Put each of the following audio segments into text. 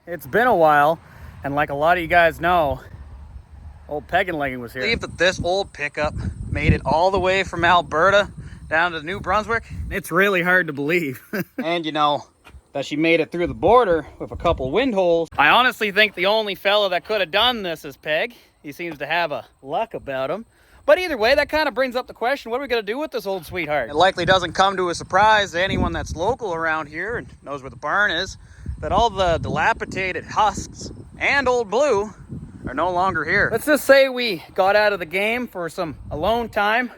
It's been a while, and like a lot of you guys know, old Peg and Legging was here. I believe that this old pickup made it all the way from Alberta down to New Brunswick. It's really hard to believe. And you know, that she made it through the border with a couple wind holes. I honestly think the only fella that could have done this is Peg. He seems to have a luck about him. But either way, that kind of brings up the question, what are we going to do with this old sweetheart? It likely doesn't come to a surprise to anyone that's local around here and knows where the barn is, that all the dilapidated husks and Old Blue are no longer here. Let's just say we got out of the game for some alone time.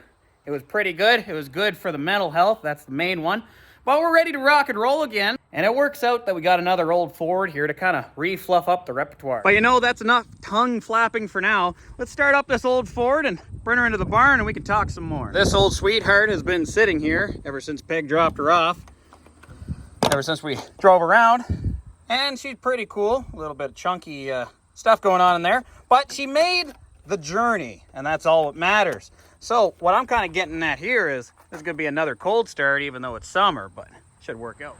It was pretty good. It was good for the mental health. That's the main one. But we're ready to rock and roll again. And it works out that we got another old Ford here to kind of re-fluff up the repertoire. But you know, that's enough tongue flapping for now. Let's start up this old Ford and bring her into the barn and we can talk some more. This old sweetheart has been sitting here ever since Peg dropped her off. Ever since we drove around. And she's pretty cool. A little bit of chunky stuff going on in there. But she made the journey, and that's all that matters. So what I'm kind of getting at here is this is going to be another cold start, even though it's summer, but it should work out.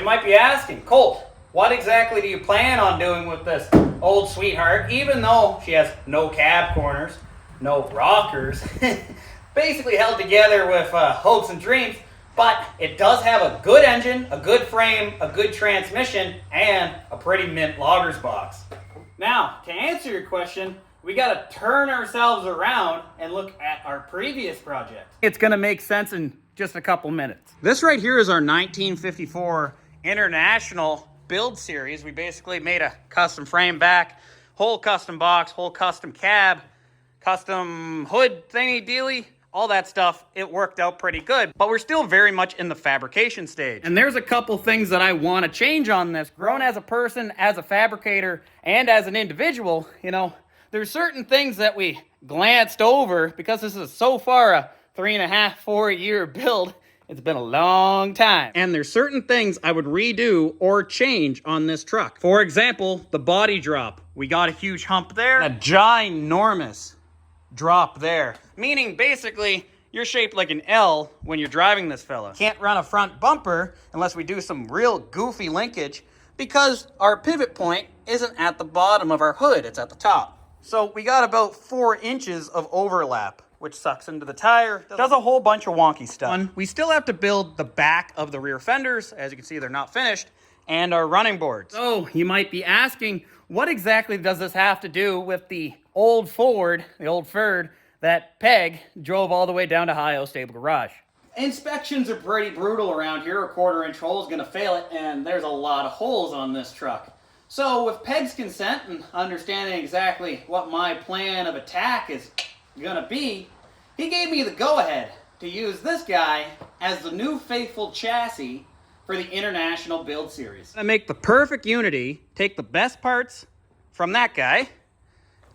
Might be asking, Colt, what exactly do you plan on doing with this old sweetheart, even though she has no cab corners, no rockers, basically held together with hopes and dreams, but it does have a good engine, a good frame, a good transmission, and a pretty mint logger's box. Now, to answer your question, we got to turn ourselves around and look at our previous project. It's going to make sense in just a couple minutes. This right here is our 1954 International build series. We basically made a custom frame back, whole custom box, whole custom cab, custom hood thingy dealy, all that stuff. It worked out pretty good, but we're still very much in the fabrication stage. And there's a couple things that I want to change on this. Grown as a person, as a fabricator, and as an individual, you know, there's certain things that we glanced over because this is so far a 3.5, 4 year build. It's been a long time. And there's certain things I would redo or change on this truck. For example, the body drop. We got a huge hump there. A ginormous drop there. Meaning, basically, you're shaped like an L when you're driving this fella. Can't run a front bumper unless we do some real goofy linkage because our pivot point isn't at the bottom of our hood, it's at the top. So we got about 4 inches of overlap, which sucks into the tire, does a whole bunch of wonky stuff. We still have to build the back of the rear fenders. As you can see, they're not finished, and our running boards. So you might be asking, what exactly does this have to do with the old Ford, the old FERD, that Peg drove all the way down to Ohio Stable Garage? Inspections are pretty brutal around here. A 1/4 inch hole is gonna fail it, and there's a lot of holes on this truck. So with Peg's consent and understanding exactly what my plan of attack is gonna be, he gave me the go-ahead to use this guy as the new faithful chassis for the International build series. I make the perfect unity, take the best parts from that guy,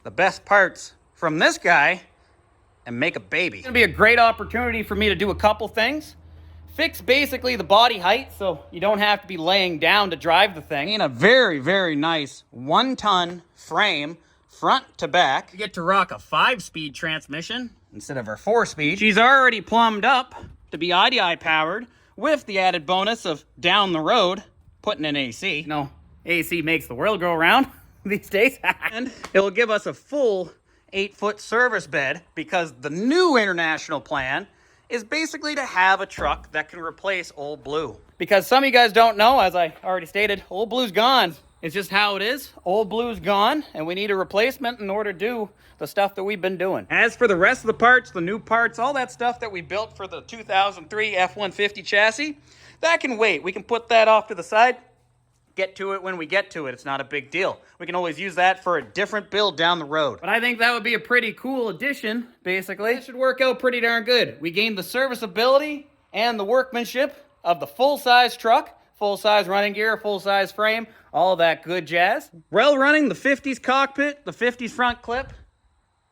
the best parts from this guy, and make a baby. It's gonna be a great opportunity for me to do a couple things. Fix basically the body height so you don't have to be laying down to drive the thing. In a very, very nice 1-ton frame, front to back. You get to rock a 5-speed transmission instead of our 4-speed. She's already plumbed up to be IDI powered with the added bonus of down the road putting in AC. You know, AC makes the world go around these days. And it'll give us a full 8-foot service bed because the new International plan is basically to have a truck that can replace Old Blue. Because some of you guys don't know, as I already stated, Old Blue's gone. It's just how it is. Old Blue's gone, and we need a replacement in order to do the stuff that we've been doing. As for the rest of the parts, the new parts, all that stuff that we built for the 2003 F-150 chassis, that can wait. We can put that off to the side, get to it when we get to it. It's not a big deal. We can always use that for a different build down the road. But I think that would be a pretty cool addition, basically. It should work out pretty darn good. We gained the serviceability and the workmanship of the full-size truck, full-size running gear, full-size frame, all that good jazz. Well running the 50s cockpit, the 50s front clip,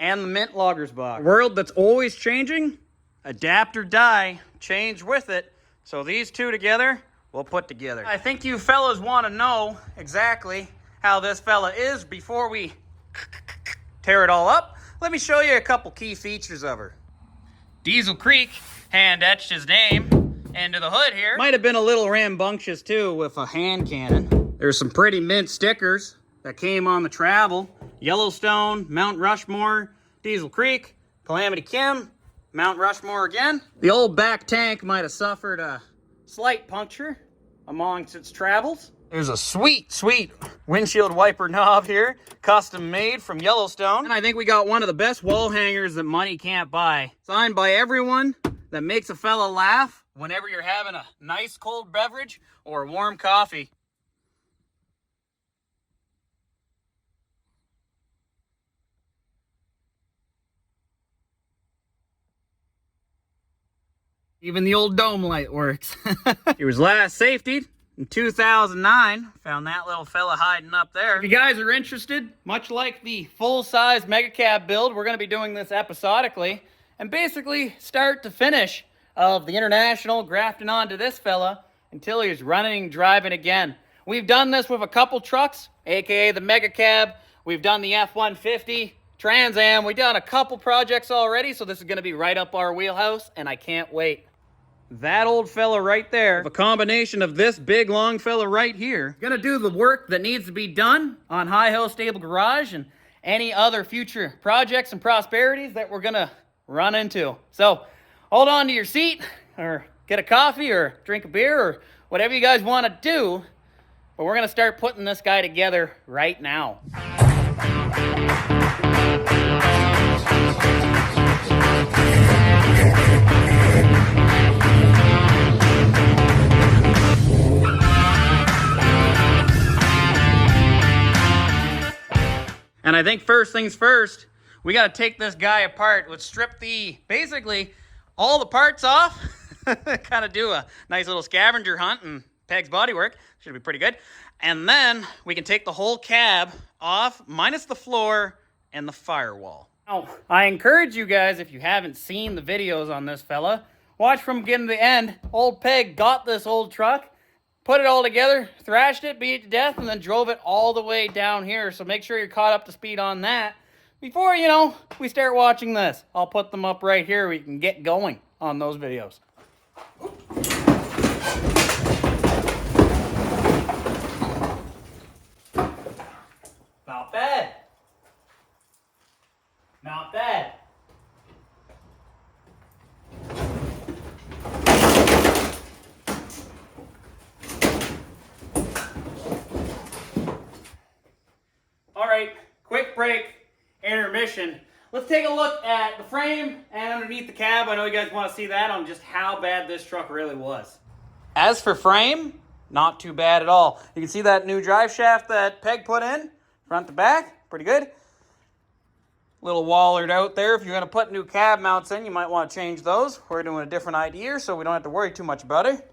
and the mint loggers box. A world that's always changing, adapt or die, change with it. So these two together, we'll put together. I think you fellas want to know exactly how this fella is before we tear it all up. Let me show you a couple key features of her. Diesel Creek hand etched his name into the hood here. Might have been a little rambunctious too with a hand cannon. There's some pretty mint stickers that came on the travel. Yellowstone, Mount Rushmore, Diesel Creek, Calamity Kim, Mount Rushmore again. The old back tank might have suffered a slight puncture amongst its travels. There's a sweet, sweet windshield wiper knob here, custom made from Yellowstone. And I think we got one of the best wall hangers that money can't buy. Signed by everyone that makes a fella laugh whenever you're having a nice cold beverage or warm coffee. Even the old dome light works. He was last safetied in 2009. Found that little fella hiding up there. If you guys are interested, much like the full-size mega cab build, we're going to be doing this episodically. And basically, start to finish of the International, grafting onto this fella until he's running and driving again. We've done this with a couple trucks, aka the mega cab. We've done the F-150, Trans Am. We've done a couple projects already, so this is going to be right up our wheelhouse, and I can't wait. That old fella right there, a combination of this big long fella right here, gonna do the work that needs to be done on Hi-Ho Stable Garage and any other future projects and prosperities that we're gonna run into. So hold on to your seat, or get a coffee, or drink a beer, or whatever you guys want to do, but we're gonna start putting this guy together right now. And I think first things first, we got to take this guy apart. Let's strip basically all the parts off. Kind of do a nice little scavenger hunt and Peg's bodywork. Should be pretty good. And then we can take the whole cab off, minus the floor and the firewall. Now, I encourage you guys, if you haven't seen the videos on this fella, watch from beginning to the end. Old Peg got this old truck, put it all together, thrashed it, beat it to death, and then drove it all the way down here. So make sure you're caught up to speed on that before, we start watching this. I'll put them up right here where you can get going on those videos. Not bad. Not bad. All right, quick break, intermission. Let's take a look at the frame and underneath the cab. I know you guys want to see that on just how bad this truck really was. As for frame, not too bad at all. You can see that new drive shaft that Peg put in, front to back, pretty good. Little wallered out there. If you're going to put new cab mounts in, you might want to change those. We're doing a different idea, so we don't have to worry too much about it.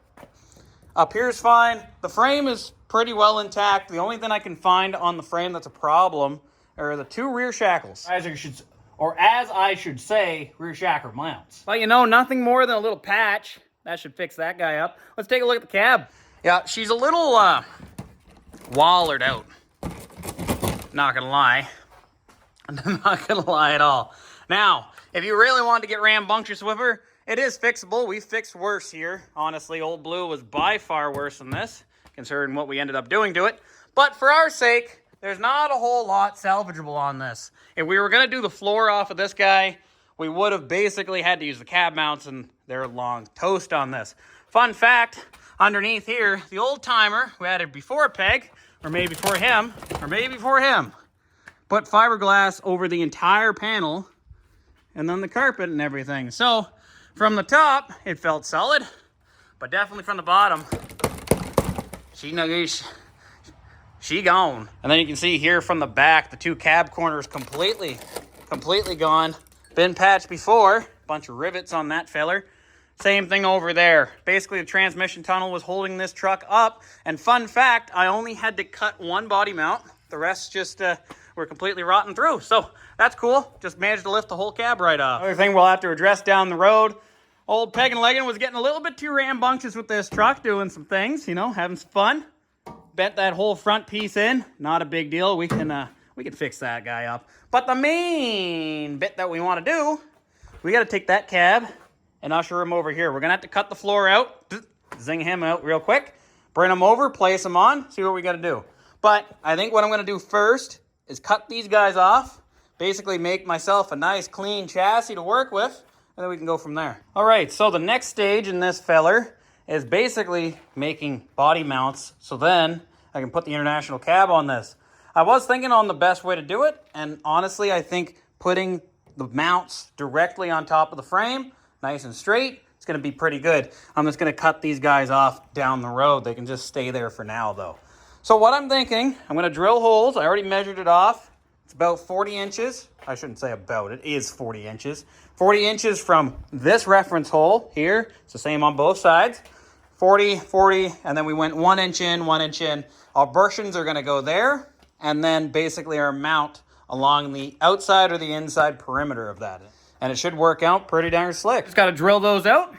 Up here's fine. The frame is pretty well intact. The only thing I can find on the frame that's a problem are the two rear shackles. As I should say, rear shackle mounts. But nothing more than a little patch. That should fix that guy up. Let's take a look at the cab. Yeah, she's a little wallered out. Not gonna lie. I'm not gonna lie at all. Now, if you really wanted to get rambunctious with her, it is fixable. We fixed worse here. Honestly, Old Blue was by far worse than this, considering what we ended up doing to it. But for our sake, there's not a whole lot salvageable on this. If we were going to do the floor off of this guy, we would have basically had to use the cab mounts, and they're long toast on this. Fun fact, underneath here, the old timer who had it before Peg, or maybe before him, put fiberglass over the entire panel and then the carpet and everything. So from the top, it felt solid, but definitely from the bottom, she gone. And then you can see here from the back, the two cab corners completely gone. Been patched before. Bunch of rivets on that feller. Same thing over there. Basically, the transmission tunnel was holding this truck up. And fun fact, I only had to cut one body mount. The rest just were completely rotten through. So that's cool. Just managed to lift the whole cab right off. Other thing we'll have to address down the road, old Peg and Leggin was getting a little bit too rambunctious with this truck, doing some things, you know, having some fun. Bent that whole front piece in. Not a big deal. We can fix that guy up. But the main bit that we want to do, we got to take that cab and usher him over here. We're going to have to cut the floor out, zing him out real quick, bring him over, place him on, see what we got to do. But I think what I'm going to do first is cut these guys off, basically make myself a nice clean chassis to work with, and then we can go from there. All right, so the next stage in this feller is basically making body mounts, so then I can put the international cab on this. I was thinking on the best way to do it, and honestly, I think putting the mounts directly on top of the frame, nice and straight, it's going to be pretty good. I'm just going to cut these guys off down the road. They can just stay there for now, though. So what I'm thinking, I'm going to drill holes. I already measured it off. It's about 40 inches. I shouldn't say about, it is 40 inches. 40 inches from this reference hole here. It's the same on both sides. 40, 40, and then we went 1 inch in, 1 inch in. Our bushings are going to go there, and then basically our mount along the outside or the inside perimeter of that. And it should work out pretty darn slick. Just got to drill those out.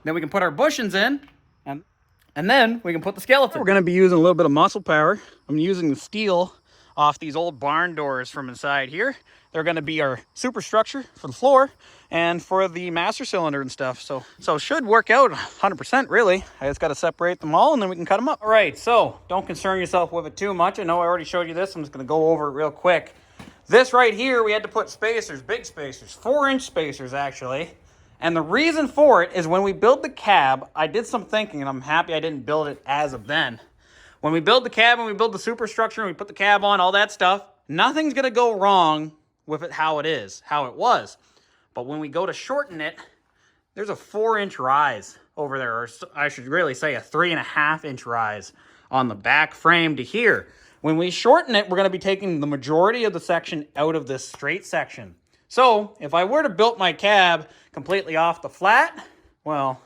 Then we can put our bushings in, and then we can put the skeleton. We're going to be using a little bit of muscle power. I'm using the steel off these old barn doors from inside here. They're going to be our superstructure for the floor and for the master cylinder and stuff. So it should work out 100% really. I just got to separate them all and then we can cut them up. All right, so don't concern yourself with it too much. I know I already showed you this. I'm just going to go over it real quick. This right here, we had to put spacers, big spacers, 4-inch spacers actually. And the reason for it is when we build the cab, I did some thinking and I'm happy I didn't build it as of then. When we build the cab and we build the superstructure and we put the cab on, all that stuff, nothing's going to go wrong with it how it is, how it was. But when we go to shorten it, there's a 4-inch rise over there, or I should really say a 3.5-inch rise on the back frame to here. When we shorten it, we're going to be taking the majority of the section out of this straight section. So if I were to build my cab completely off the flat, well,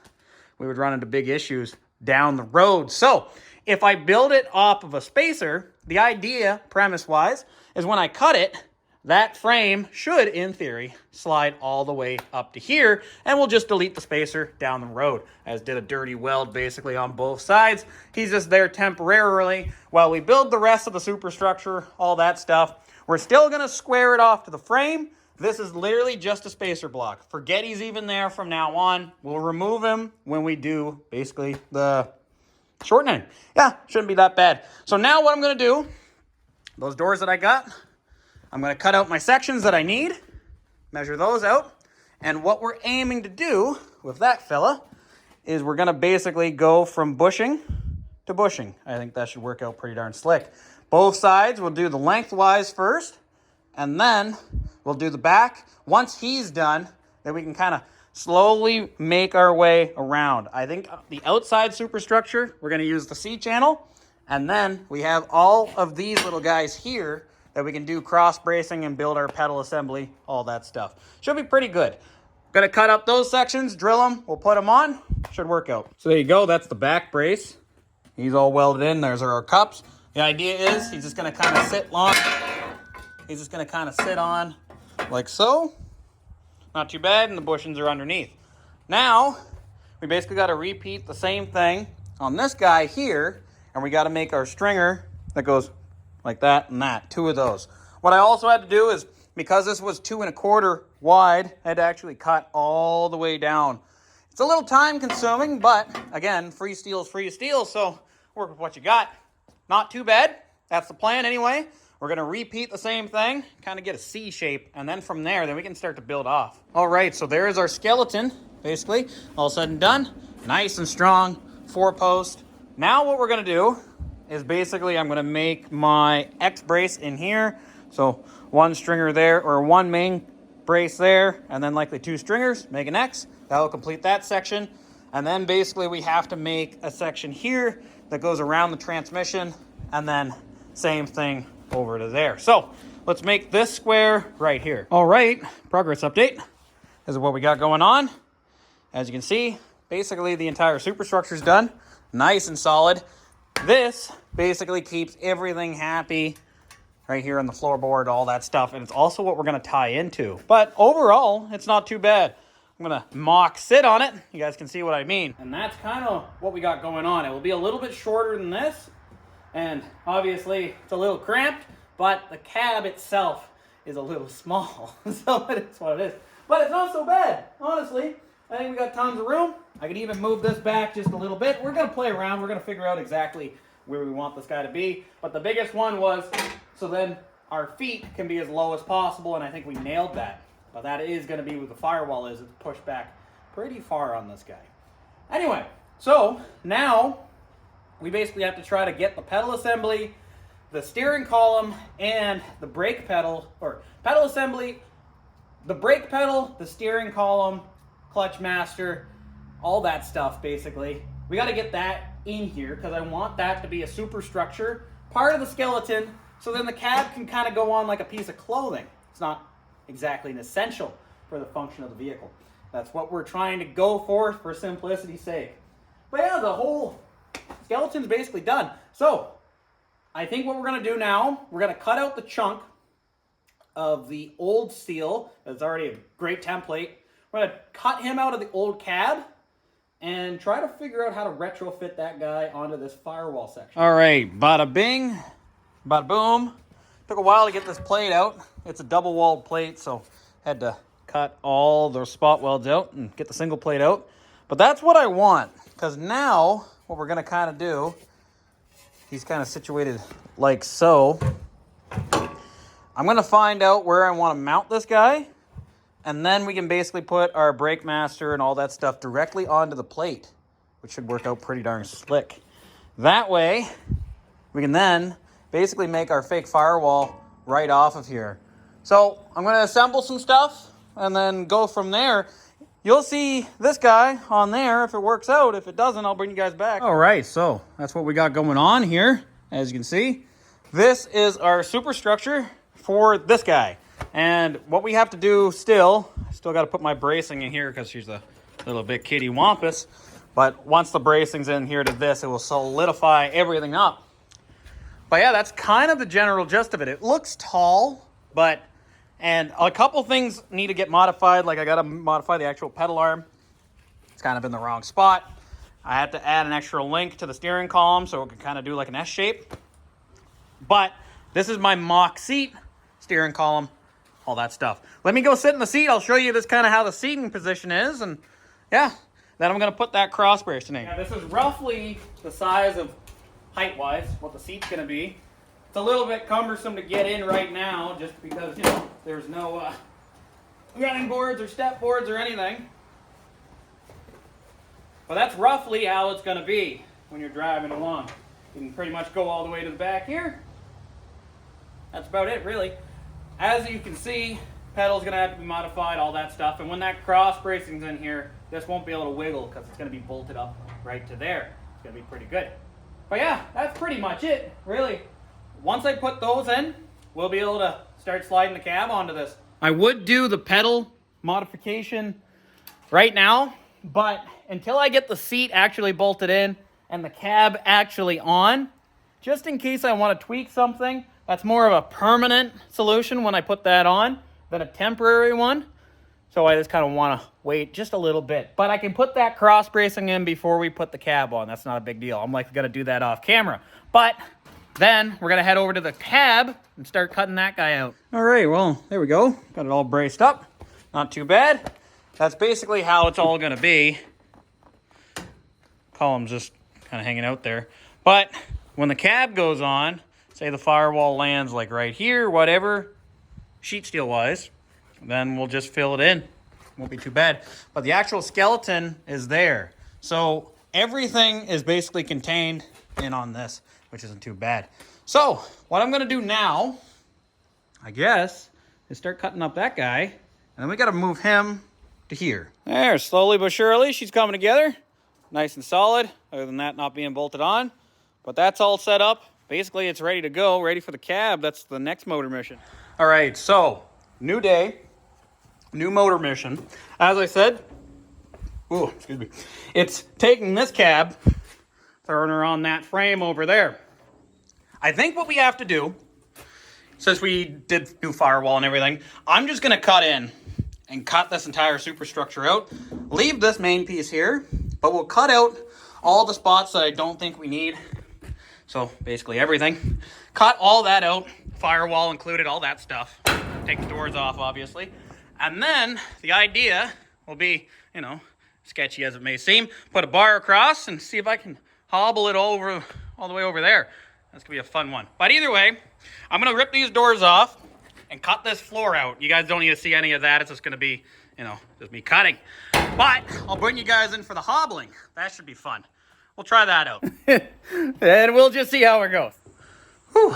we would run into big issues down the road. So if I build it off of a spacer, the idea, premise-wise, is when I cut it, that frame should, in theory, slide all the way up to here, and we'll just delete the spacer down the road. As did a dirty weld basically on both sides. He's just there temporarily while we build the rest of the superstructure, all that stuff. We're still going to square it off to the frame. This is literally just a spacer block. Forget he's even there from now on. We'll remove him when we do basically the shortening. Yeah, shouldn't be that bad. So now what I'm going to do, those doors that I got, I'm going to cut out my sections that I need, measure those out, and what we're aiming to do with that fella is we're going to basically go from bushing to bushing. I think that should work out pretty darn slick. Both sides, we'll do the lengthwise first, and then we'll do the back. Once he's done, then we can kind of slowly make our way around. I think the outside superstructure, we're going to use the C-channel, and then we have all of these little guys here that we can do cross bracing and build our pedal assembly, all that stuff. Should be pretty good. Gonna cut up those sections, drill them, we'll put them on, should work out. So there you go, that's the back brace. He's all welded in, there's our cups. The idea is he's just gonna kind of sit on, like so. Not too bad, and the bushings are underneath. Now, we basically gotta repeat the same thing on this guy here, and we gotta make our stringer that goes like that and that, 2 of those. What I also had to do is, because this was 2 1/4 wide, I had to actually cut all the way down. It's a little time consuming, but again, free steel is free steel, so work with what you got. Not too bad. That's the plan anyway. We're gonna repeat the same thing, kind of get a C shape, and then from there, then we can start to build off. All right, so there's our skeleton, basically, all said and done. Nice and strong, 4-post. Now what we're gonna do is basically I'm going to make my X brace in here. So 1 stringer there, or 1 main brace there, and then likely 2 stringers, make an X. That will complete that section. And then basically we have to make a section here that goes around the transmission, and then same thing over to there. So let's make this square right here. All right, progress update. This is what we got going on. As you can see, basically the entire superstructure is done. Nice and solid. This basically keeps everything happy right here on the floorboard, all that stuff. And it's also what we're going to tie into. But overall, it's not too bad. I'm going to mock sit on it. You guys can see what I mean. And that's kind of what we got going on. It will be a little bit shorter than this. And obviously, it's a little cramped. But the cab itself is a little small. So it's what it is. But it's not so bad, honestly. I think we got tons of room. I can even move this back just a little bit. We're going to play around. We're going to figure out exactly where we want this guy to be. But the biggest one was, so then our feet can be as low as possible, and I think we nailed that. But that is going to be where the firewall is. It's pushed back pretty far on this guy. Anyway, so now we basically have to try to get the pedal assembly, the steering column, and the brake pedal, or pedal assembly, the brake pedal, the steering column, clutch master, all that stuff basically. We got to get that in here because I want that to be a superstructure, part of the skeleton, so then the cab can kind of go on like a piece of clothing. It's not exactly an essential for the function of the vehicle. That's what we're trying to go for simplicity's sake. But yeah, the whole skeleton's basically done. So I think what we're going to do now, we're going to cut out the chunk of the old steel. That's already a great template. We're going to cut him out of the old cab and try to figure out how to retrofit that guy onto this firewall section. All right, bada bing, bada boom. Took a while to get this plate out. It's a double walled plate, so had to cut all the spot welds out and get the single plate out. But that's what I want, because now what we're gonna kind of do, he's kind of situated like so. I'm gonna find out where I want to mount this guy, and then we can basically put our brake master and all that stuff directly onto the plate, which should work out pretty darn slick. That way, we can then basically make our fake firewall right off of here. So I'm going to assemble some stuff and then go from there. You'll see this guy on there if it works out. If it doesn't, I'll bring you guys back. All right, so that's what we got going on here. As you can see, this is our superstructure for this guy. And what we have to do still got to put my bracing in here because she's a little bit kitty wampus. But once the bracing's in here to this, it will solidify everything up. But yeah, that's kind of the general gist of it. It looks tall, and a couple things need to get modified. Like I got to modify the actual pedal arm. It's kind of in the wrong spot. I had to add an extra link to the steering column so it can kind of do like an S shape. But this is my mock seat, steering column, all that stuff. Let me go sit in the seat. I'll show you this kind of how the seating position is. And yeah, then I'm going to put that cross bracing in. Yeah, this is roughly the size of height-wise, what the seat's going to be. It's a little bit cumbersome to get in right now just because, you know, there's no running boards or step boards or anything. But that's roughly how it's going to be when you're driving along. You can pretty much go all the way to the back here. That's about it, really. As you can see, pedal's going to have to be modified, all that stuff. And when that cross bracing's in here, this won't be able to wiggle because it's going to be bolted up right to there. It's going to be pretty good. But yeah, that's pretty much it, really. Once I put those in, we'll be able to start sliding the cab onto this. I would do the pedal modification right now, but until I get the seat actually bolted in and the cab actually on, just in case I want to tweak something, that's more of a permanent solution when I put that on than a temporary one. So I just kind of want to wait just a little bit. But I can put that cross bracing in before we put the cab on. That's not a big deal. I'm like going to do that off camera. But then we're going to head over to the cab and start cutting that guy out. All right, well, there we go. Got it all braced up. Not too bad. That's basically how it's all going to be. Column's just kind of hanging out there. But when the cab goes on, say the firewall lands like right here, whatever, sheet steel wise, then we'll just fill it in. Won't be too bad. But the actual skeleton is there. So everything is basically contained in on this, which isn't too bad. So what I'm going to do now, I guess, is start cutting up that guy. And then we got to move him to here. There, slowly but surely, she's coming together. Nice and solid, other than that not being bolted on. But that's all set up. Basically, it's ready to go, ready for the cab. That's the next motor mission. All right, so new day, new motor mission. As I said, excuse me, it's taking this cab, throwing her on that frame over there. I think what we have to do since we did new firewall and everything, I'm just gonna cut in and cut this entire superstructure out. Leave this main piece here, but we'll cut out all the spots that I don't think we need. So basically everything. Cut all that out, firewall included, all that stuff. Take the doors off, obviously. And then the idea will be, you know, sketchy as it may seem, put a bar across and see if I can hobble it over all the way over there. That's gonna be a fun one. But either way, I'm gonna rip these doors off and cut this floor out. You guys don't need to see any of that. It's just gonna be, you know, just me cutting. But I'll bring you guys in for the hobbling. That should be fun. We'll try that out. And we'll just see how it goes. Whew.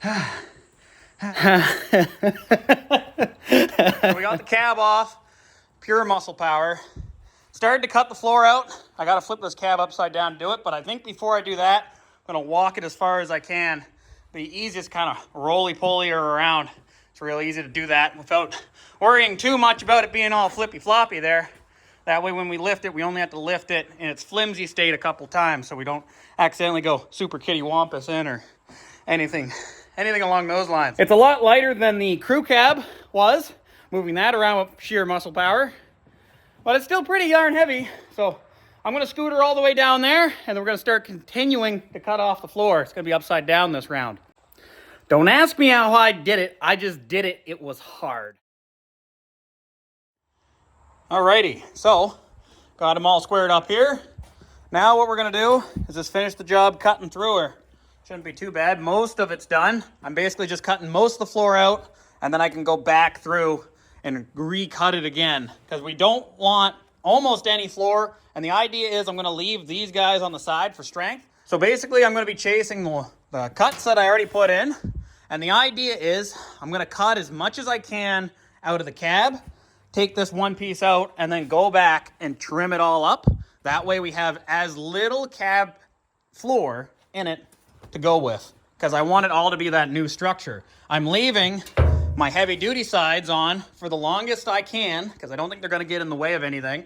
So we got the cab off, pure muscle power. Started to cut the floor out. I gotta flip this cab upside down to do it, but I think before I do that, I'm gonna walk it as far as I can. The easiest kind of roly-poly her around. It's real easy to do that without worrying too much about it being all flippy-floppy there. That way when we lift it, we only have to lift it in its flimsy state a couple times so we don't accidentally go super kitty wampus in or anything along those lines. It's a lot lighter than the crew cab was, moving that around with sheer muscle power. But it's still pretty darn heavy, so I'm gonna scoot her all the way down there, and then we're gonna start continuing to cut off the floor. It's gonna be upside down this round. Don't ask me how I did it, I just did it. It was hard. Alrighty, so got them all squared up here. Now what we're gonna do is just finish the job cutting through her. Shouldn't be too bad, most of it's done. I'm basically just cutting most of the floor out, and then I can go back through and recut it again, because we don't want almost any floor, and the idea is I'm gonna leave these guys on the side for strength. So basically I'm gonna be chasing the cuts that I already put in, and the idea is I'm gonna cut as much as I can out of the cab, take this one piece out, and then go back and trim it all up. That way we have as little cab floor in it to go with, because I want it all to be that new structure. I'm leaving my heavy duty sides on for the longest I can, because I don't think they're gonna get in the way of anything.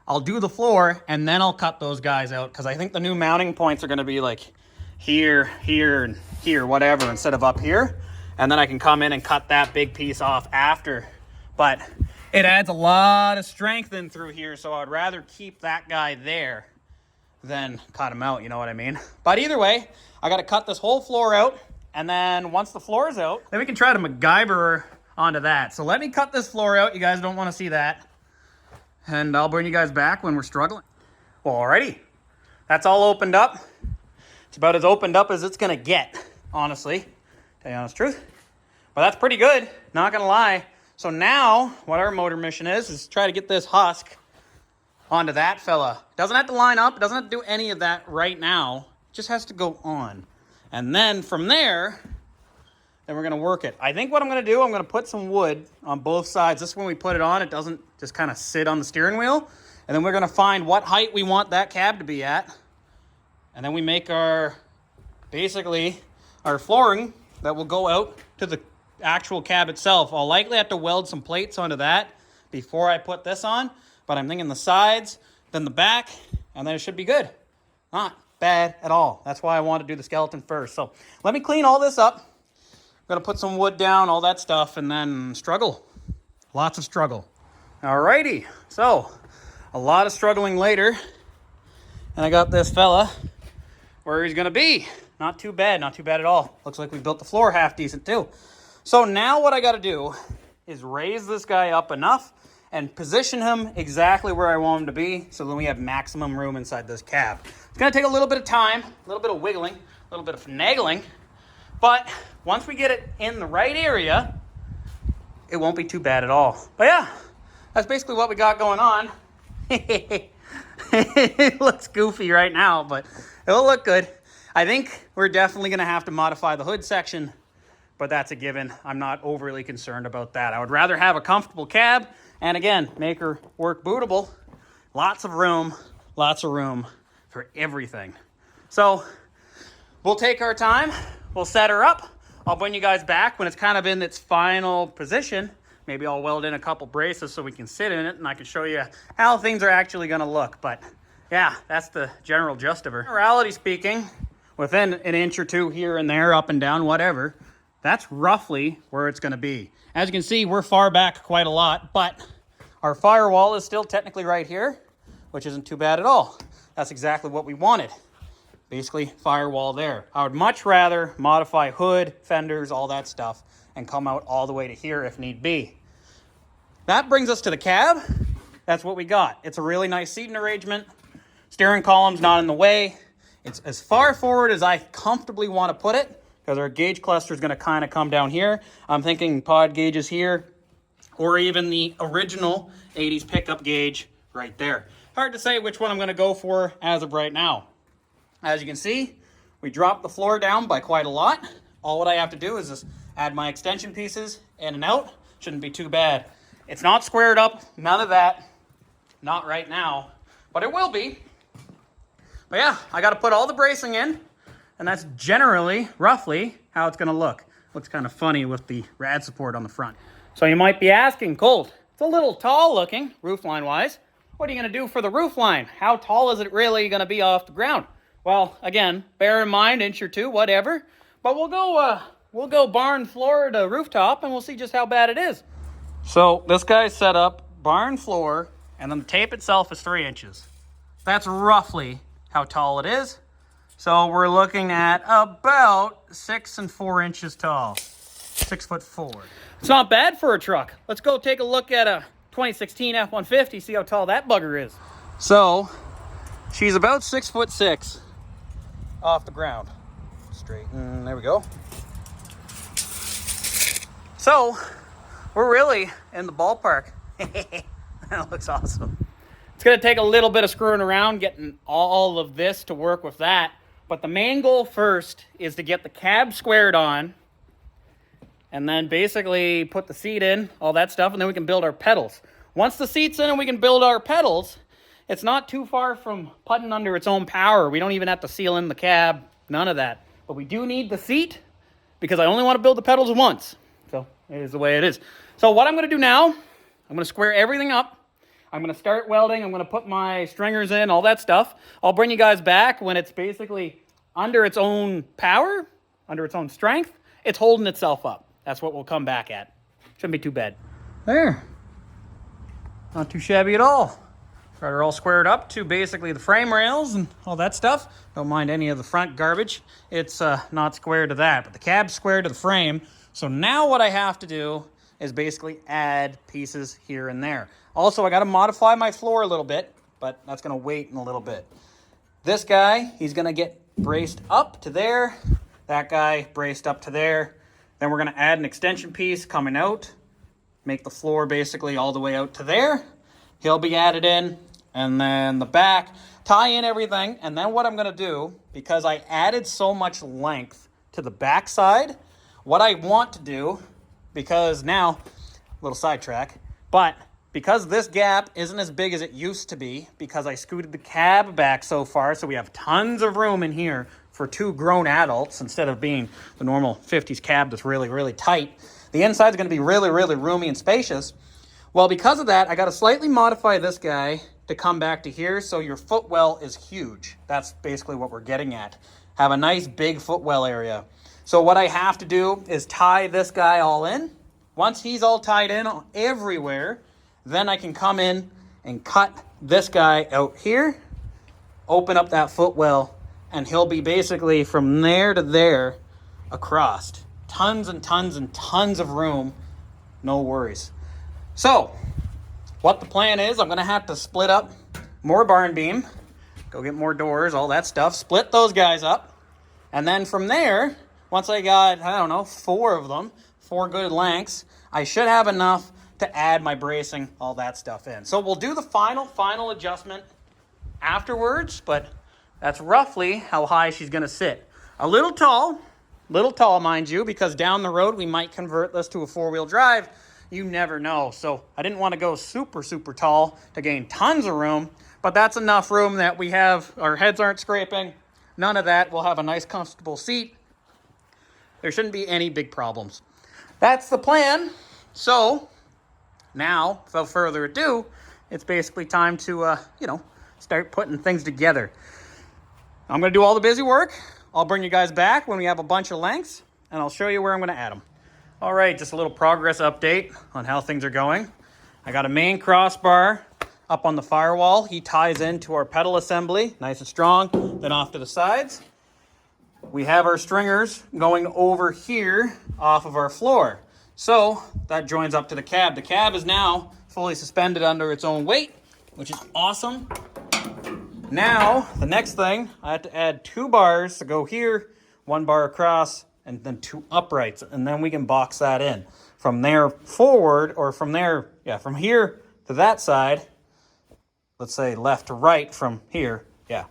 I'll do the floor, and then I'll cut those guys out, because I think the new mounting points are gonna be like here, here, and here, whatever, instead of up here. And then I can come in and cut that big piece off after. But it adds a lot of strength in through here, so I'd rather keep that guy there than cut him out, you know what I mean? But either way, I gotta cut this whole floor out, and then once the floor is out, then we can try to MacGyver onto that. So let me cut this floor out. You guys don't want to see that. And I'll bring you guys back when we're struggling. Well, alrighty. That's all opened up. It's about as opened up as it's going to get, honestly. Tell you the honest truth. But that's pretty good, not going to lie. So now, what our motor mission is try to get this husk onto that fella. It doesn't have to line up. It doesn't have to do any of that right now. It just has to go on. And then from there, then we're gonna work it. I think what I'm gonna do, I'm gonna put some wood on both sides. This is when we put it on, it doesn't just kind of sit on the steering wheel. And then we're gonna find what height we want that cab to be at. And then we make basically our flooring that will go out to the actual cab itself. I'll likely have to weld some plates onto that before I put this on. But I'm thinking the sides, then the back, and then it should be good. Not bad at all. That's why I want to do the skeleton first. So let me clean all this up. I'm gonna put some wood down, all that stuff, and then struggle. Lots of struggle. Alrighty, so a lot of struggling later, and I got this fella where he's gonna be. Not too bad at all. Looks like we built the floor half decent too. So now what I gotta do is raise this guy up enough and position him exactly where I want him to be, so then we have maximum room inside this cab. It's gonna take a little bit of time, a little bit of wiggling, a little bit of finagling, but once we get it in the right area, it won't be too bad at all. But yeah, that's basically what we got going on. It looks goofy right now, but it'll look good. I think we're definitely gonna have to modify the hood section, but that's a given. I'm not overly concerned about that. I would rather have a comfortable cab, and again, make her work bootable. Lots of room for everything. So we'll take our time, we'll set her up. I'll bring you guys back when it's kind of in its final position. Maybe I'll weld in a couple braces so we can sit in it and I can show you how things are actually gonna look. But yeah, that's the general gist of her. Generality speaking, within an inch or two here and there, up and down, whatever, that's roughly where it's going to be. As you can see, we're far back quite a lot, but our firewall is still technically right here, which isn't too bad at all. That's exactly what we wanted. Basically, firewall there. I would much rather modify hood, fenders, all that stuff, and come out all the way to here if need be. That brings us to the cab. That's what we got. It's a really nice seating arrangement. Steering column's not in the way. It's as far forward as I comfortably want to put it, because our gauge cluster is going to kind of come down here. I'm thinking pod gauges here, or even the original 80s pickup gauge right there. Hard to say which one I'm going to go for as of right now. As you can see, we dropped the floor down by quite a lot. All what I have to do is just add my extension pieces in and out. Shouldn't be too bad. It's not squared up, none of that. Not right now, but it will be. But yeah, I got to put all the bracing in, and that's generally, roughly, how it's going to look. Looks kind of funny with the rad support on the front. So you might be asking, Colt, it's a little tall looking, roofline wise. What are you going to do for the roofline? How tall is it really going to be off the ground? Well, again, bear in mind, inch or two, whatever. But we'll go barn floor to rooftop, and we'll see just how bad it is. So this guy's set up barn floor, and then the tape itself is 3 inches. That's roughly how tall it is. So we're looking at about 6 and 4 inches tall. 6'4". It's not bad for a truck. Let's go take a look at a 2016 F-150, see how tall that bugger is. So she's about 6'6" off the ground. Straighten, there we go. So we're really in the ballpark. That looks awesome. It's going to take a little bit of screwing around, getting all of this to work with that. But the main goal first is to get the cab squared on, and then basically put the seat in, all that stuff, and then we can build our pedals. Once the seat's in and we can build our pedals, it's not too far from putting under its own power. We don't even have to seal in the cab, none of that. But we do need the seat, because I only want to build the pedals once. So it is the way it is. So what I'm going to do now, I'm going to square everything up. I'm going to start welding. I'm going to put my stringers in, all that stuff. I'll bring you guys back when it's basically under its own power, under its own strength. It's holding itself up. That's what we'll come back at. Shouldn't be too bad. There. Not too shabby at all. Got her all squared up to basically the frame rails and all that stuff. Don't mind any of the front garbage. It's not square to that, but the cab's square to the frame. So now what I have to do is basically add pieces here and there. Also, I got to modify my floor a little bit, but that's going to wait in a little bit. This guy, he's going to get braced up to there. That guy braced up to there. Then we're going to add an extension piece coming out. Make the floor basically all the way out to there. He'll be added in. And then the back, tie in everything. And then what I'm going to do, because I added so much length to the back side, what I want to do, because now, a little sidetrack, but because this gap isn't as big as it used to be, because I scooted the cab back so far, so we have tons of room in here for 2 grown adults instead of being the normal 50s cab that's really, really tight. The inside's going to be really, really roomy and spacious. Well, because of that, I got to slightly modify this guy to come back to here, so your footwell is huge. That's basically what we're getting at. Have a nice big footwell area. So what I have to do is tie this guy all in. Once he's all tied in everywhere, then I can come in and cut this guy out here, open up that footwell, and he'll be basically from there to there across. Tons and tons and tons of room, no worries. So, what the plan is, I'm going to have to split up more barn beam, go get more doors, all that stuff, split those guys up, and then from there, once I got, 4 of them, 4 good lengths, I should have enough to add my bracing, all that stuff in. So we'll do the final adjustment afterwards, but that's roughly how high she's going to sit. A little tall, mind you, because down the road we might convert this to a 4-wheel drive. You never know. So I didn't want to go super, super tall to gain tons of room, but that's enough room that we have, our heads aren't scraping, none of that. We'll have a nice comfortable seat. There shouldn't be any big problems. That's the plan. So now, without further ado, it's basically time to, start putting things together. I'm going to do all the busy work. I'll bring you guys back when we have a bunch of lengths, and I'll show you where I'm gonna add them. All right, just a little progress update on how things are going. I got a main crossbar up on the firewall. He ties into our pedal assembly, nice and strong, then off to the sides. We have our stringers going over here off of our floor. So that joins up to the cab. The cab is now fully suspended under its own weight, which is awesome. Now, the next thing, I have to add 2 bars to go here, 1 bar across, and then 2 uprights, and then we can box that in. From there forward, or from there, yeah, from here to that side, let's say left to right from here, yeah.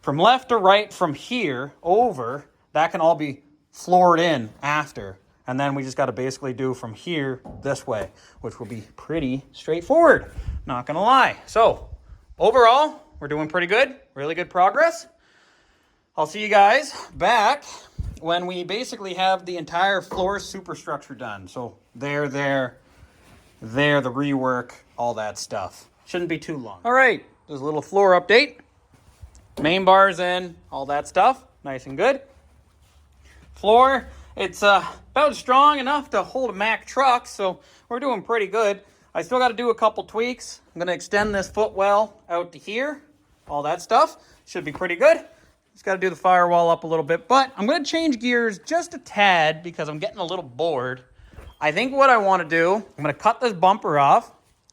From left to right from here over, that can all be floored in after. And then we just got to basically do from here this way, which will be pretty straightforward, not gonna lie. So, overall, we're doing pretty good, really good progress. I'll see you guys back when we basically have the entire floor superstructure done. So there, the rework, all that stuff. Shouldn't be too long. All right, there's a little floor update. Main bars in, all that stuff, nice and good. Floor, it's about strong enough to hold a Mack truck, so we're doing pretty good. I still got to do a couple tweaks. I'm going to extend this footwell out to here. All that stuff should be pretty good. Just got to do the firewall up a little bit, but I'm going to change gears just a tad because I'm getting a little bored. I think what I want to do, I'm going to cut this bumper off,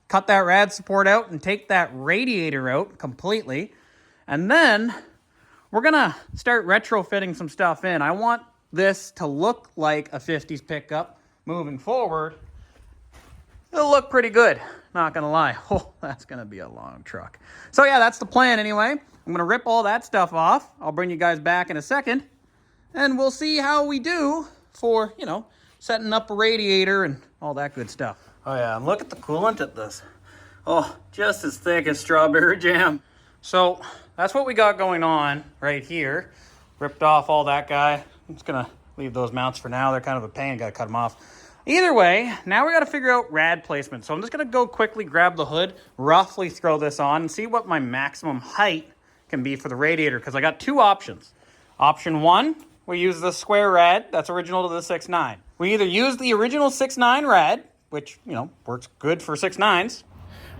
cut that rad support out, and take that radiator out completely. And then we're going to start retrofitting some stuff in. I want this to look like a 50s pickup moving forward. It'll look pretty good, not gonna lie. Oh, that's gonna be a long truck. So yeah, that's the plan anyway. I'm gonna rip all that stuff off. I'll bring you guys back in a second, and we'll see how we do for, you know, setting up a radiator and all that good stuff. Oh yeah, and look at the coolant at this. Oh, just as thick as strawberry jam. So that's what we got going on right here. Ripped off all that guy. I'm just gonna leave those mounts for now. They're kind of a pain, gotta cut them off. Either way, now we got to figure out rad placement. So I'm just going to go quickly grab the hood, roughly throw this on, and see what my maximum height can be for the radiator, because I got 2 options. Option 1, we use the square rad that's original to the 6.9. We either use the original 6.9 rad, which, you know, works good for 6.9s,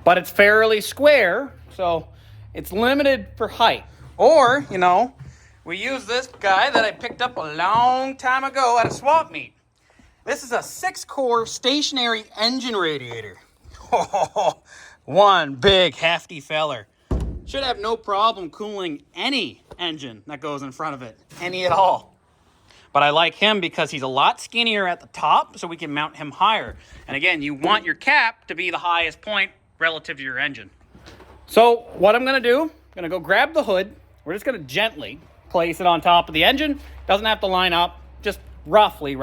but it's fairly square, so it's limited for height. Or, you know, we use this guy that I picked up a long time ago at a swap meet. This is a 6-core stationary engine radiator. One big hefty feller. Should have no problem cooling any engine that goes in front of it. Any at all. But I like him because he's a lot skinnier at the top, so we can mount him higher. And again, you want your cap to be the highest point relative to your engine. So what I'm gonna do, I'm gonna go grab the hood. We're just gonna gently place it on top of the engine. Doesn't have to line up, just roughly.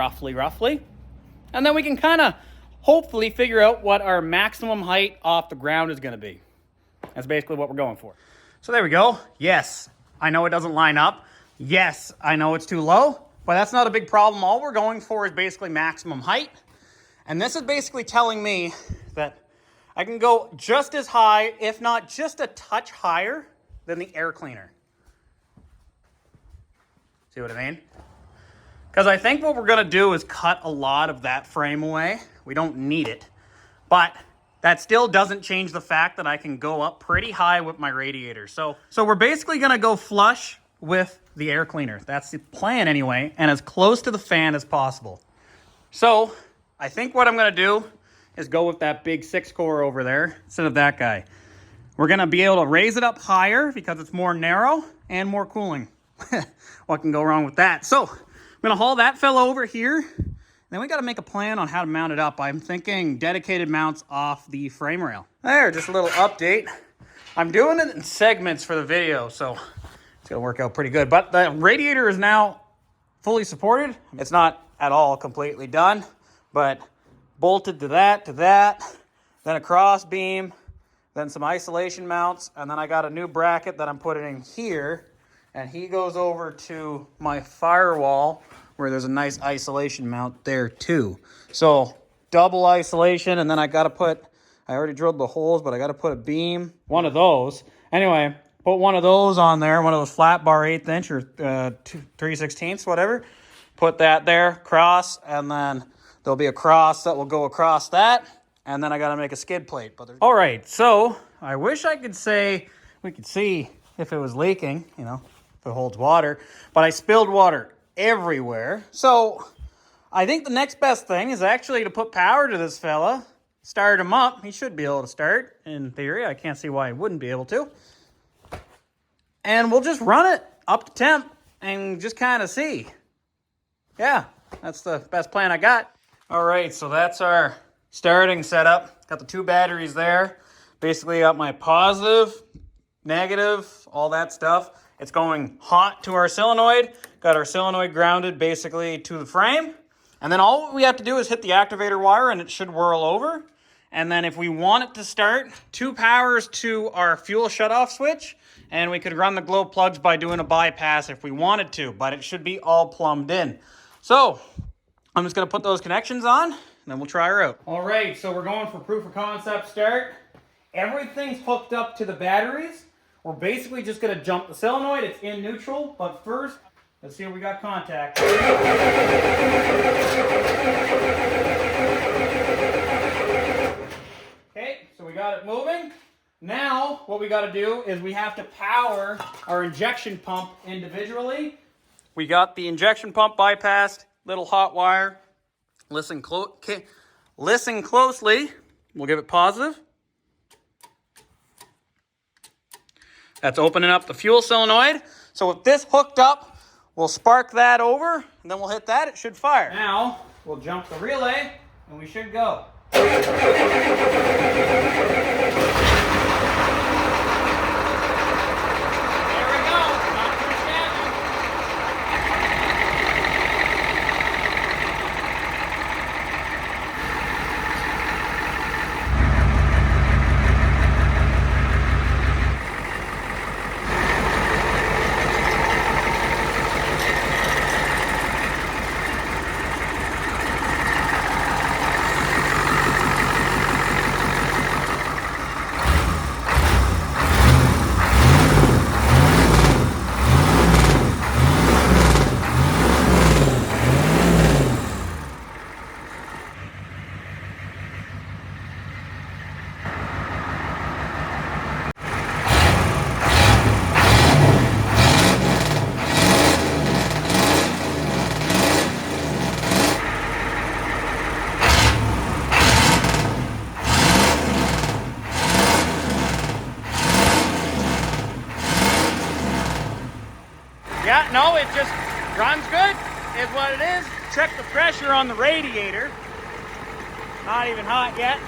And then we can kind of hopefully figure out what our maximum height off the ground is going to be. That's basically what we're going for. So there we go. Yes, I know it doesn't line up. Yes, I know it's too low, but that's not a big problem. All we're going for is basically maximum height. And this is basically telling me that I can go just as high, if not just a touch higher than the air cleaner. See what I mean? Because I think what we're going to do is cut a lot of that frame away. We don't need it. But that still doesn't change the fact that I can go up pretty high with my radiator. So we're basically going to go flush with the air cleaner. That's the plan anyway, and as close to the fan as possible. So I think what I'm going to do is go with that big 6-core over there instead of that guy. We're going to be able to raise it up higher because it's more narrow and more cooling. What can go wrong with that? So I'm going to haul that fella over here. Then we got to make a plan on how to mount it up. I'm thinking dedicated mounts off the frame rail. There, just a little update. I'm doing it in segments for the video, so it's going to work out pretty good. But the radiator is now fully supported. It's not at all completely done, but bolted to that, then a cross beam, then some isolation mounts, and then I got a new bracket that I'm putting in here, and he goes over to my firewall where there's a nice isolation mount there too. So double isolation, and then I already drilled the holes, but I got to put a beam, one of those. Anyway, put one of those on there, one of those flat bar 1/8 inch or 3/16, whatever. put that there, cross, and then there'll be a cross that will go across that, and then I gotta make a skid plate. All right, so I wish I could say we could see if it was leaking, you know, if it holds water, but I spilled water everywhere. So I think the next best thing is actually to put power to this fella, start him up. He should be able to start, in theory. I can't see why he wouldn't be able to. And we'll just run it up to temp and just kind of see. Yeah, that's the best plan I got. All right, so that's our starting setup. Got the 2 batteries there. Basically got my positive, negative, all that stuff. It's going hot to our solenoid. Got our solenoid grounded basically to the frame. And then all we have to do is hit the activator wire and it should whirl over. And then if we want it to start, 2 powers to our fuel shutoff switch. And we could run the glow plugs by doing a bypass if we wanted to, but it should be all plumbed in. So I'm just gonna put those connections on and then we'll try her out. All right, so we're going for proof of concept start. Everything's hooked up to the batteries. We're basically just gonna jump the solenoid. It's in neutral, but first, let's see if we got contact. Okay, so we got it moving. Now, what we gotta do is we have to power our injection pump individually. We got the injection pump bypassed, little hot wire. Listen closely. We'll give it positive. That's opening up the fuel solenoid. So with this hooked up, we'll spark that over, and then we'll hit that, it should fire. Now, we'll jump the relay, and we should go. Yeah, no, it just runs good, is what it is. Check the pressure on the radiator. Not even hot yet.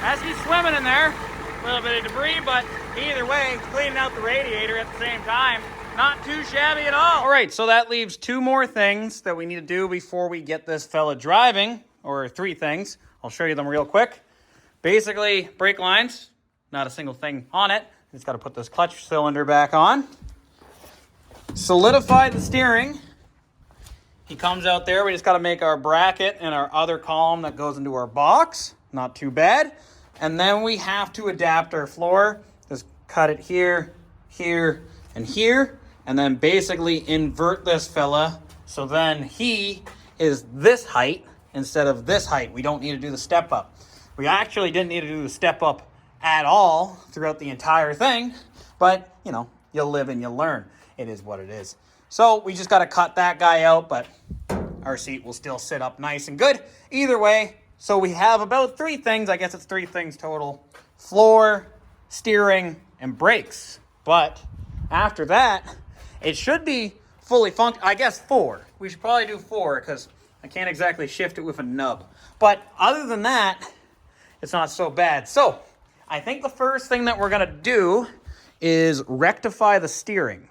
As he's swimming in there, a little bit of debris, but either way, cleaning out the radiator at the same time. Not too shabby at all. All right, so that leaves 2 more things that we need to do before we get this fella driving, or 3 things. I'll show you them real quick. Basically, brake lines, not a single thing on it. Just got to put this clutch cylinder back on. Solidify the steering. He comes out there. We just got to make our bracket and our other column that goes into our box. Not too bad. And then we have to adapt our floor. Just cut it here, here, and here. And then basically invert this fella. So then he is this height instead of this height. We don't need to do the step up. We actually didn't need to do the step up at all throughout the entire thing, but you know, you'll live and you'll learn. It is what it is. So we just got to cut that guy out, but our seat will still sit up nice and good either way. So we have about 3 things. I guess it's 3 things total: floor, steering, and brakes. But after that, it should be fully functional. I guess 4. We should probably do 4 because I can't exactly shift it with a nub. But other than that, it's not so bad. So I think the first thing that we're going to do is rectify the steering.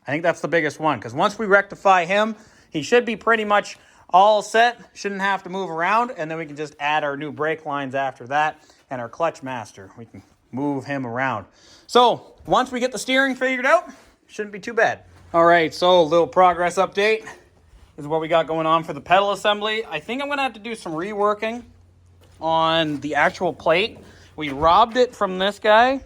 I think that's the biggest one, because once we rectify him, he should be pretty much all set. Shouldn't have to move around, and then we can just add our new brake lines after that and our clutch master. We can move him around. So once we get the steering figured out, shouldn't be too bad. All right, so a little progress update. This is what we got going on for the pedal assembly. I think I'm going to have to do some reworking on the actual plate. We robbed it from this guy,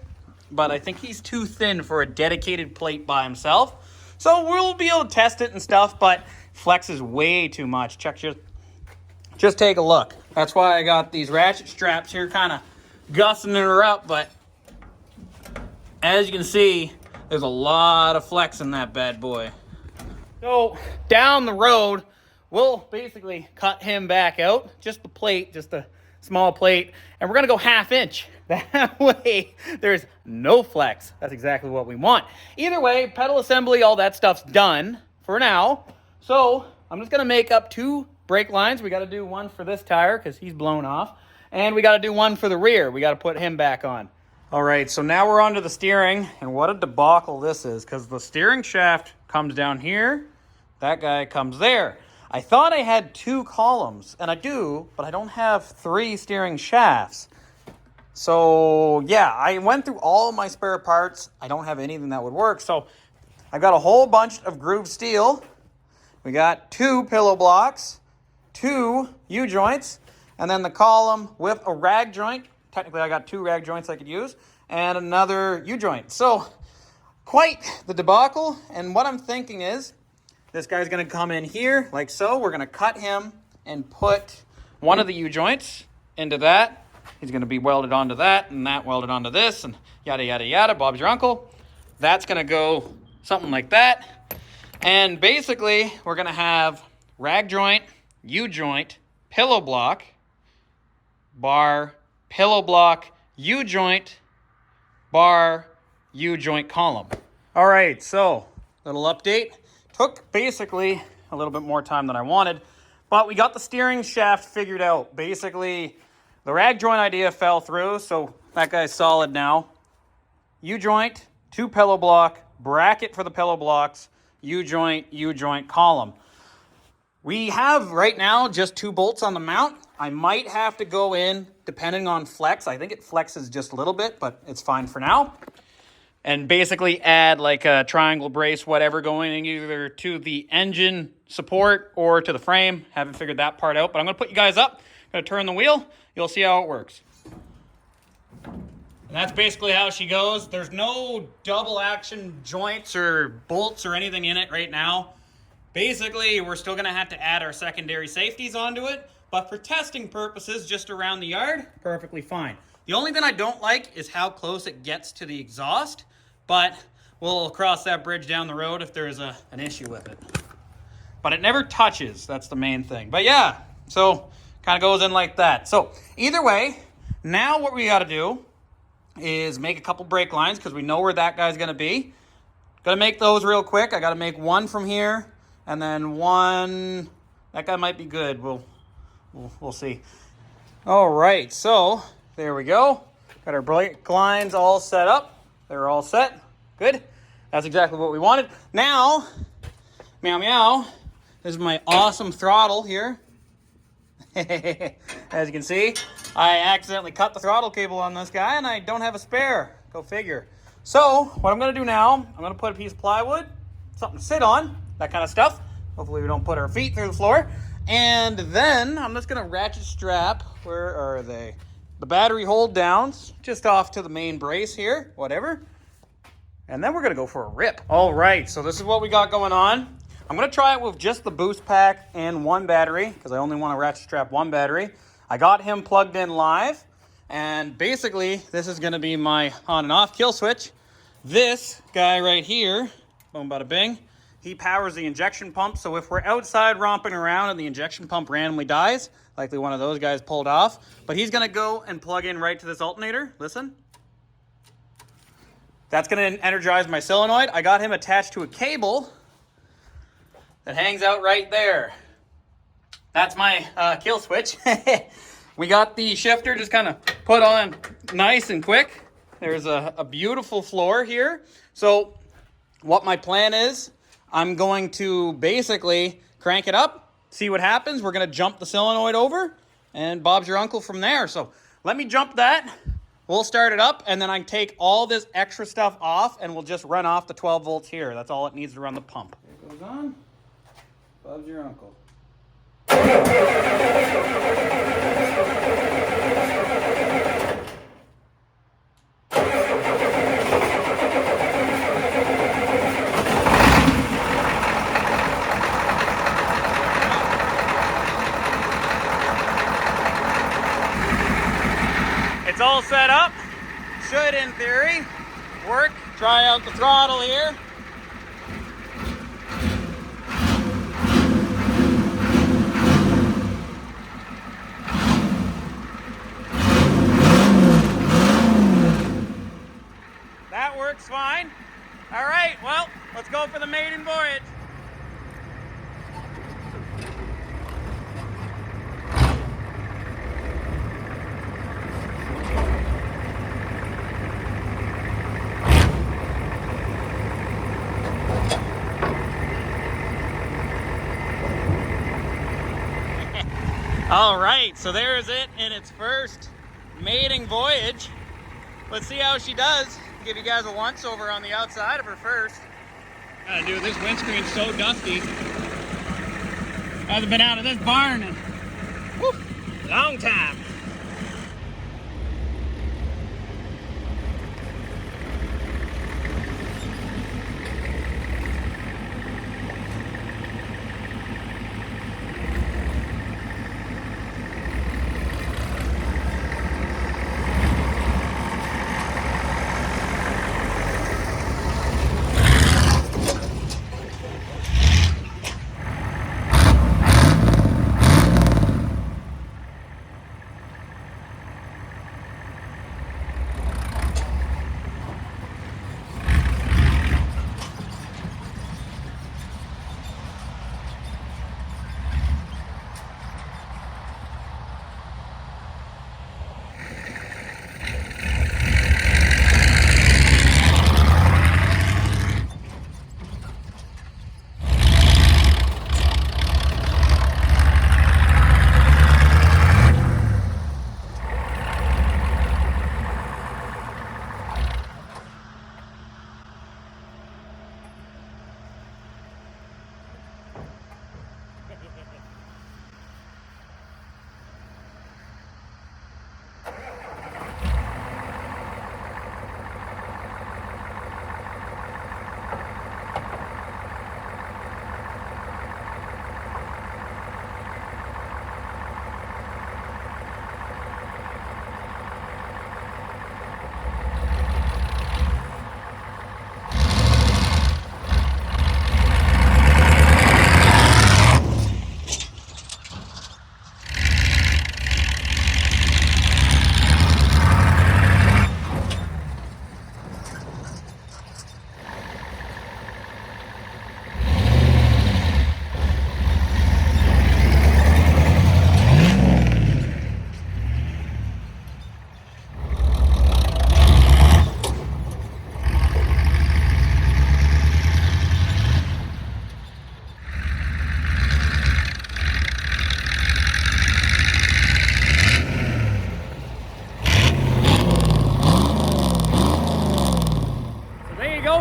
but I think he's too thin for a dedicated plate by himself. So we'll be able to test it and stuff, but flex is way too much. Check, just take a look. That's why I got these ratchet straps here kind of gussing her up, but as you can see, there's a lot of flex in that bad boy. So down the road, we'll basically cut him back out, just the plate, just a small plate, and we're gonna go 1/2 inch. That way, there's no flex. That's exactly what we want. Either way, pedal assembly, all that stuff's done for now. So I'm just gonna make up 2 brake lines. We gotta do one for this tire because he's blown off, and we gotta do one for the rear. We gotta put him back on. All right, so now we're onto the steering, and what a debacle this is, because the steering shaft comes down here, that guy comes there. I thought I had 2 columns, and I do, but I don't have 3 steering shafts. So yeah, I went through all my spare parts. I don't have anything that would work, so I got a whole bunch of grooved steel. We got 2 pillow blocks, 2 U-joints, and then the column with a rag joint. Technically, I got 2 rag joints I could use, and another U-joint. So, quite the debacle, and what I'm thinking is, this guy's gonna come in here, like so. We're gonna cut him and put one of the U-joints into that. He's gonna be welded onto that, and that welded onto this, and yada, yada, yada, Bob's your uncle. That's gonna go something like that. And basically, we're gonna have rag joint, U-joint, pillow block, bar, pillow block, U-joint, bar, U-joint column. All right, so little update. Took basically a little bit more time than I wanted, but we got the steering shaft figured out. Basically, the rag joint idea fell through, so that guy's solid now. U-joint, 2 pillow block, bracket for the pillow blocks, U-joint, U-joint column. We have right now just 2 bolts on the mount. I might have to go in, depending on flex. I think it flexes just a little bit, but it's fine for now. And basically add like a triangle brace, whatever, going either to the engine support or to the frame. Haven't figured that part out, but I'm gonna put you guys up. Gonna turn the wheel. You'll see how it works. And that's basically how she goes. There's no double action joints or bolts or anything in it right now. Basically, we're still gonna have to add our secondary safeties onto it, but for testing purposes, just around the yard, perfectly fine. The only thing I don't like is how close it gets to the exhaust, but we'll cross that bridge down the road if there's an issue with it. But it never touches, that's the main thing. But yeah, so kind of goes in like that. So either way, now what we gotta do is make a couple brake lines because we know where that guy's gonna be. Gotta make those real quick. I gotta make one from here, and then one, that guy might be good. We'll see. All right, so there we go. Got our brake lines all set up. They're all set. Good. That's exactly what we wanted. Now, meow meow, this is my awesome throttle here. As you can see, I accidentally cut the throttle cable on this guy and I don't have a spare. Go figure. So what I'm gonna do now, I'm gonna put a piece of plywood, something to sit on, that kind of stuff. Hopefully we don't put our feet through the floor. And then I'm just gonna ratchet strap, where are they? The battery hold downs, just off to the main brace here, whatever. And then we're gonna go for a rip. All right, so this is what we got going on. I'm gonna try it with just the boost pack and 1 battery, because I only wanna ratchet strap 1 battery. I got him plugged in live, and basically this is gonna be my on and off kill switch. This guy right here, boom bada bing, he powers the injection pump, so if we're outside romping around and the injection pump randomly dies, likely one of those guys pulled off, but he's gonna go and plug in right to this alternator. Listen. That's gonna energize my solenoid. I got him attached to a cable that hangs out right there. That's my kill switch. We got the shifter just kind of put on nice and quick. There's a beautiful floor here. So what my plan is, I'm going to basically crank it up, see what happens. We're gonna jump the solenoid over, and Bob's your uncle from there. So let me jump that. We'll start it up, and then I can take all this extra stuff off, and we'll just run off the 12 volts here. That's all it needs to run the pump. It goes on. Bob's your uncle. theory. Work, try out the throttle here. That works fine. All right, well, let's go for the maiden voyage. All right, so there's it in its first maiden voyage. Let's see how she does. Give you guys a once over on the outside of her first. Gotta do this windscreen's so dusty. Hasn't been out of this barn in a long time.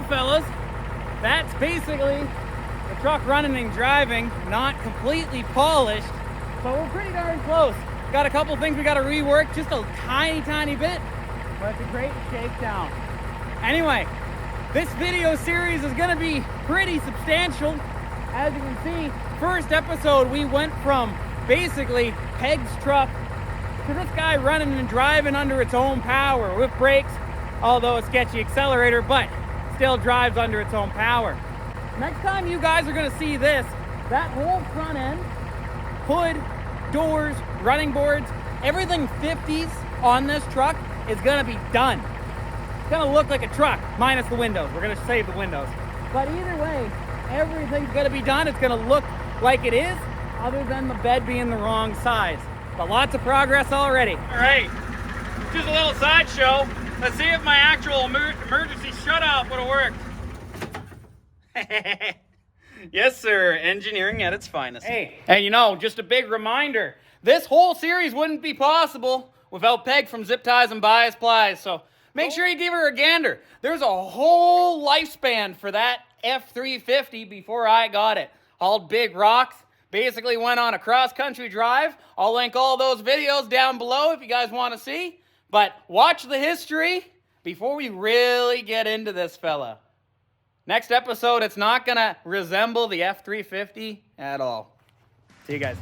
Fellas, that's basically the truck running and driving, not completely polished, but we're pretty darn close. Got a couple things we got to rework, just a tiny bit, but it's a great shakedown. Anyway, this video series is going to be pretty substantial. As you can see, first episode we went from basically Peg's truck to this guy running and driving under its own power with brakes, although a sketchy accelerator, but still drives under its own power. Next time you guys are going to see this, that whole front end, hood, doors, running boards, everything 50s on this truck is going to be done. It's going to look like a truck, minus the windows. We're going to save the windows. But either way, everything's going to be done. It's going to look like it is, other than the bed being the wrong size. But lots of progress already. All right, just a little sideshow. Let's see if my actual emergency shut-off would have worked. Yes, sir. Engineering at its finest. Hey, and you know, just a big reminder, this whole series wouldn't be possible without Peg from Zip Ties and Bias Plies, so make sure you give her a gander. There's a whole lifespan for that F350 before I got it. Hauled big rocks, basically went on a cross-country drive. I'll link all those videos down below if you guys want to see. But watch the history before we really get into this fella. Next episode, it's not going to resemble the F350 at all. See you guys.